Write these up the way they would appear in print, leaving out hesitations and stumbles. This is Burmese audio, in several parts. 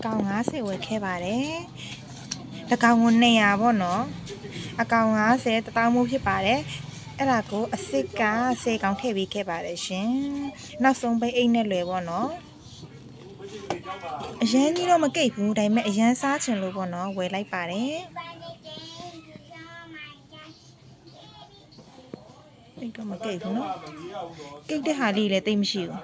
ကောင်90ဝယ်ခဲ့ပါတယ်တကောင်ကို200ပေါ့နော်အကောင်90တပေါင်းမိုးဖြစ်ပါတယ်အဲ့ဒါကိုအစ်စ်က10ကောင်ထည့်ပေးခဲ့ပါတယ်ရှင်နောက်ဆုံးပိတ်အိတ်နဲ့လွယ်ပေါ့နော်အရန်ကြီးတော့မကိတ်ဘူးဒါပေမဲ့အရန်စားချင်လို့ပေါ့နော်ဝယ်လိုက်ပါတယ်တိတ်တော့မကိတ်ဘူးနော်ကိတ်တဲ့ဟာလေးလည်းတိတ်မရှိဘူး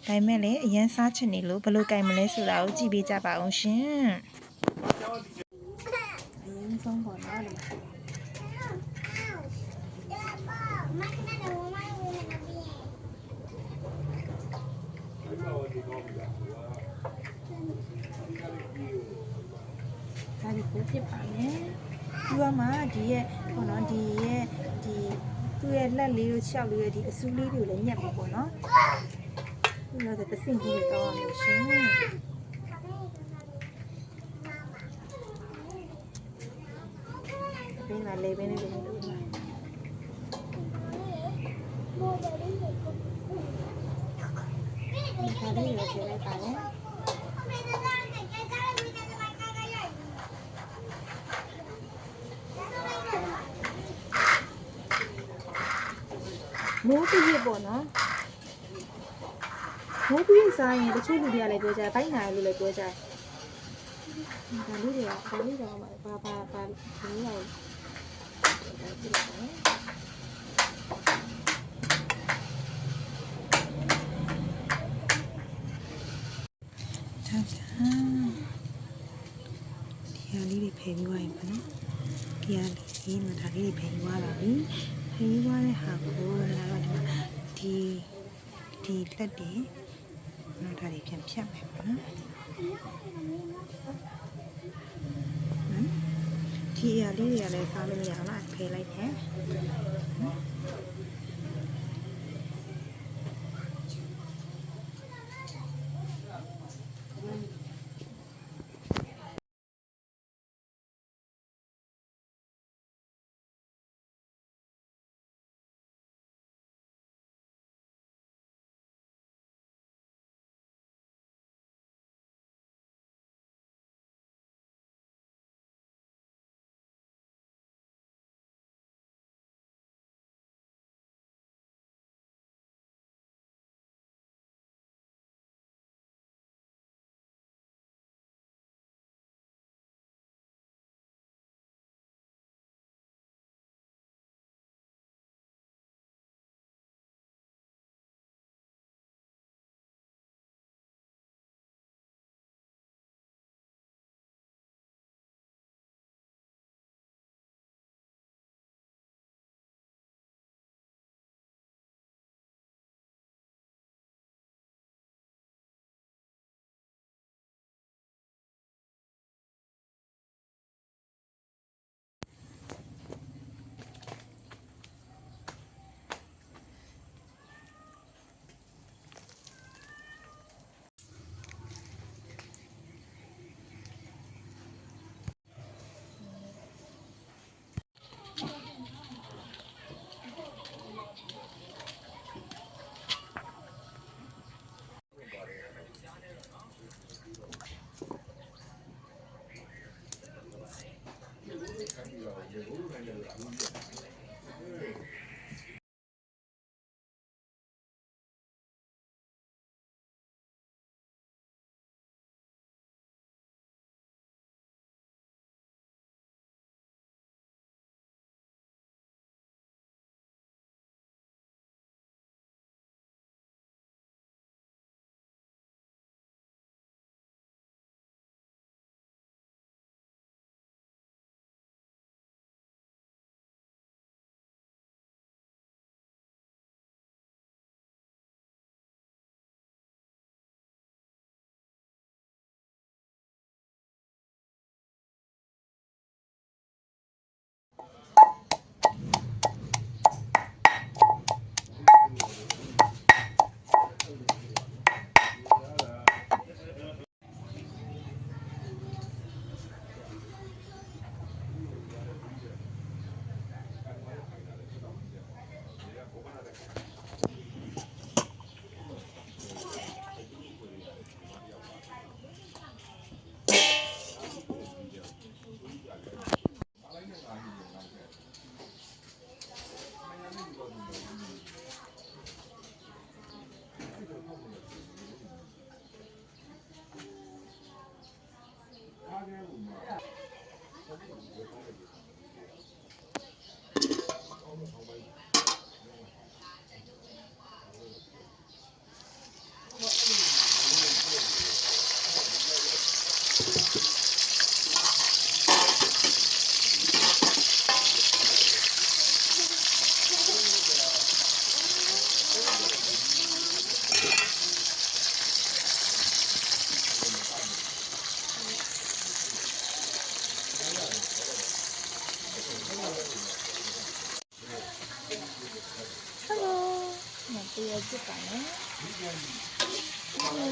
ဒါပေမဲ့လည်းအရန်စားချင်နေလို့ဘယ်လိုကြိုင်မလဲဆိုတာကိုကြည့်ပေးကြပါအောင်ရှင်အရန်ဆုံးပေါ့နော်ဒါဒီကိုဖြစ်ပါမယ်ဒီကမှဒီရဲ့ပေါ့နော်ဒီရဲ့ဒီသူ့ရဲ့လက်လေးကိုခြေောက်လေးရဲ့ဒီအစူးလေးတွေကိုလည်းညက်ပြီပေါ့နော်ဒီတော့သစင်ကြီးတွေတောင်းရမယ်ရှင်ဘင်းလာလေးဘင်းလေးကိုလုပ်ပါဒါလေးကိုထည့်လိုက်ပါတယ်မိုးပြည့်ပေါ့နော်မိုးပြည့်စားရင်တချို့လူတွေကလည်းပြောကြတယ်ဘိုက်နာလို့လည်းပြောကြတယ်ဒါလေးတွေကဘာလို့တော့ဘာဒီလိုရောက်ဒီဟာလေးတွေဖယ်ပြီးသွားရင်ပေါ့နော်ဒီဟာလေးမှာဒါလေးတွေဖယ်ပြီးသွားပါပြီဖယ်ပြီးသွားတဲ့ဟာကိုလာတော့ဒီလက်တွေနော်ဒါတွေပြန်ဖြတ်မယ်ပေါ့နော်ဒီအရာလေးတွေကလည်းစားလို့မရအောင်လားဖယ်လိုက်တယ် ဖြစ်ပါနဲ့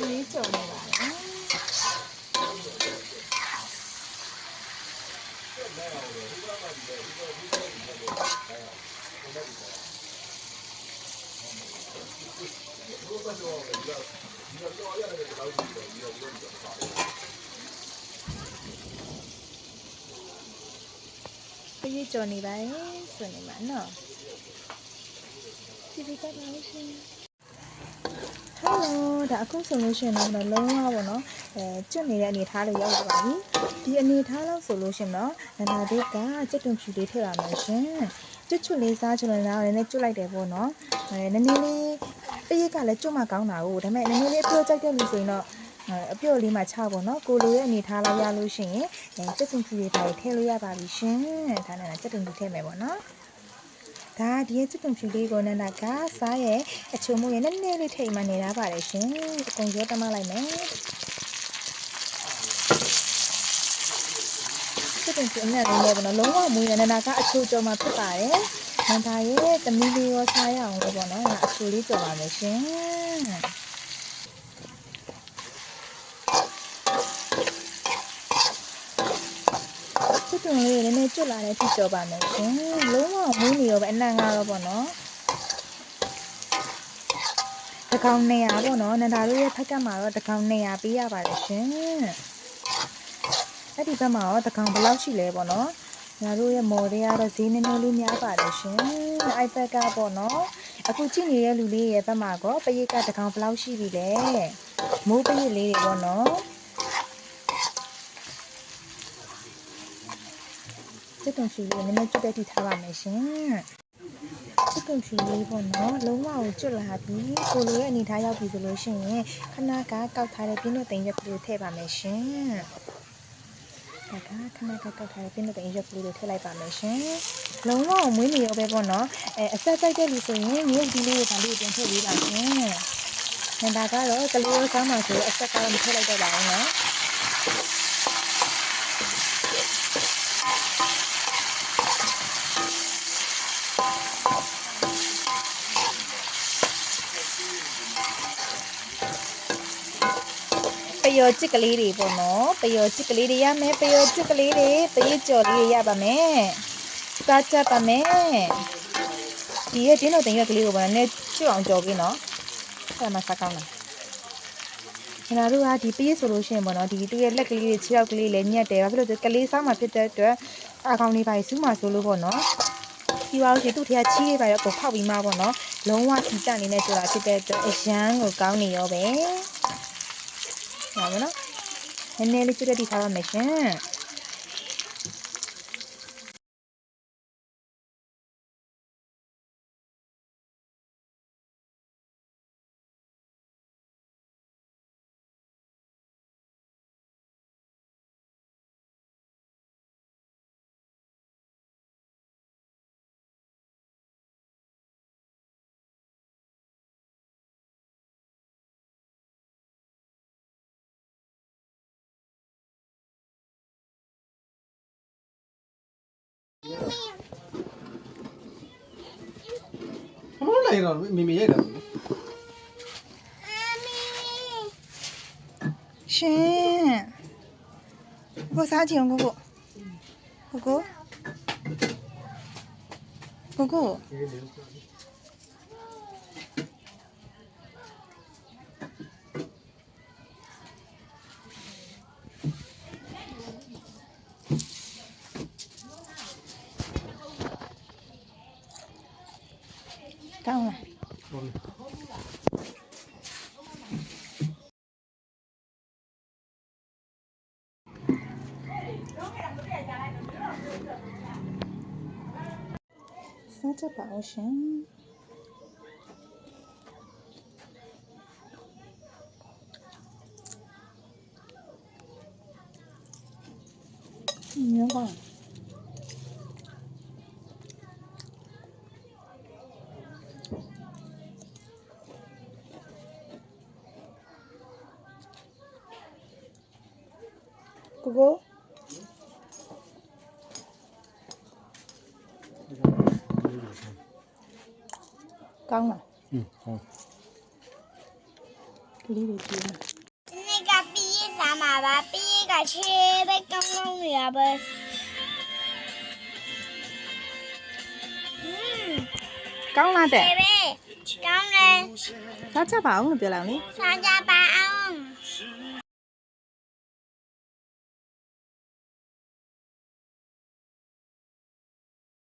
လေးကြုံနေပါတယ်ပြေးကြုံနေပါတယ်ဆိုနေမှာနော်ဒီကပါလို့ရှိရင်ဟယ်လိုဒါအခုဆိုလို့ရှိရင်တော့လုံးဝပေါ့နော်ကျွတ်နေတဲ့အနေထားလေးရောက်သွားပါပြီဒီအနေထားလောက်ဆိုလို့ရှိရင်တော့နန္ဒာတို့ကကြက်တုံဖြူလေးထည့်ပါမယ်ရှင်ကျွတ်ချွတ်လေးစားချင်လို့လည်းနည်းနည်းကျွတ်လိုက်တယ်ပေါ့နော်နည်းနည်းလေးပရိတ်ကလည်းကျွတ်မှကောင်းတာကိုဒါပေမဲ့နည်းနည်းလေးအပြောကြိုက်တဲ့လူဆိုရင်တော့အပြော့လေးမှချပေါ့နော်ကိုလိုရဲ့အနေထားလောက်ရလို့ရှိရင်ကြက်တုံဖြူလေးပါထည့်လို့ရပါပြီရှင်ဒါနဲ့ကြက်တုံဖြူထည့်မယ်ပေါ့နော်ဒါဒီရဲ့ချစ်တုံဖြူလေးကိုနန္ဒကစားရဲ့အချုံမို့ရဲ့နည်းနည်းလေးထိမှနေရပါတယ်ရှင်အကုန်ရောတမလိုက်မယ်ချစ်တုံဖြူအနက်လေးနဲ့ပေါ့နော်လုံးဝမွေးနေနန္ဒကအချိုကြော်မှာဖြစ်ပါတယ်နန္ဒရဲ့သမီးလေးရောစားရအောင်လို့ပေါ့နော်အချိုလေးကြော်ပါမယ်ရှင်ချစ်တုံလေးနည်းနည်းကျွတ်လာတဲ့အထိကြော်ပါမယ်ရှင်လုံးဝမွေးနေရောပဲအနံ့ကတော့ပေါ့နော်တကောင်200ပေါ့နော်နန္ဒာတို့ရဲ့ဖက်ကမှာတော့တကောင်200ပေးရပါတယ်ရှင်အဲ့ဒီဘက်မှာတော့တကောင်ဘယ်လောက်ရှိလဲပေါ့နော်ငါတို့ရဲ့မော်တွေကတော့ဈေးနည်းနည်းလေးများပါတယ်ရှင် iPad ကပေါ့နော်အခုကြည့်နေတဲ့လူလေးရဲ့ဘက်မှာကပရိတ်ကတကောင်ဘယ်လောက်ရှိပြီလဲမိုးပရိတ်လေးတွေပေါ့နော်စက်တုံဖြူလေးနည်းနည်းကျွတ်တဲ့ထိထားပါမယ်ရှင်စက်တုံဖြူလေးပေါ့နော်လုံးဝကိုကျွတ်လာပြီကိုလိုရဲ့အနေထားရောက်ပြီဆိုလို့ရှိရင်ခဏကကောက်ထားတဲ့ပြင်းတဲ့တင်ရက်ကလေးထည့်ပါမယ်ရှင်ဒါကခဏကောက်ထားတဲ့ပြင်းတဲ့တင်ရက်လေးကိုထည့်လိုက်ပါမယ်ရှင်လုံးဝမွေးနေရောပဲပေါ့နော်အဆက်စိုက်တဲ့လူဆိုရင်မြုပ်ဒီလေးကိုဒါလေးပြန်ထည့်ပေးပါရှင်နန္ဒာကတော့ကလေးရောစားမှာဆိုအဆက်ကတော့မထည့်လိုက်တော့ပါဘူးနော်ပျော်ချစ်ကလေးတွေပေါ့နော်ပျော်ချစ်ကလေးတွေရမယ်ပျော်ချစ်ကလေးတွေပရိတ်ကြော်လေးရပါမယ်စားချက်ပါမယ်ဒီရဲ့တင်းတော်တင်ရွက်ကလေးကိုပေါ့နော်ကျွတ်အောင်ကြော်ပြီးနော်အဲ့မှာစားကောင်းတယ်ကျွန်တော်တို့ကဒီပရိတ်ဆိုလို့ရှိရင်ပေါ့နော်ဒီသူ့ရဲ့လက်ကလေးတွေခြေထောက်ကလေးလည်းညက်တယ်ဘာဖြစ်လို့လဲကလေးစားမှဖြစ်တဲ့အတွက်အကောင်လေးပါစူးမှဆိုလို့ပေါ့နော်ဒီပါလို့ရှိရင်သူ့ထက်ချီးလေးပါရောကိုဖောက်ပြီးမှပေါ့နော်လုံးဝစီတန်လေးနဲ့ကြော်တာဖြစ်တဲ့အတွက်အရန်ကိုကောင်းနေရောပဲဟုတ်ပါနော်နည်းနည်းလေးကျွတ်တဲ့ထိထားပါမယ်ရှင်မမလိုက်တော့မိမိရိုက်တာရှင်ကိုစားချင်ကိုကိုကောင်းလားစားချက်ပါအောင်ရှင်ညောပါကိုကောင်းလားဟုတ် လေးတွေကြည့်နေ 那个毕业啥嘛吧？毕业个去被刚刚了呗。ကောင်းလားတဲ့ 这位刚人 စားကြပါအောင်လို့ပြောလိုက်လေ 参加吧。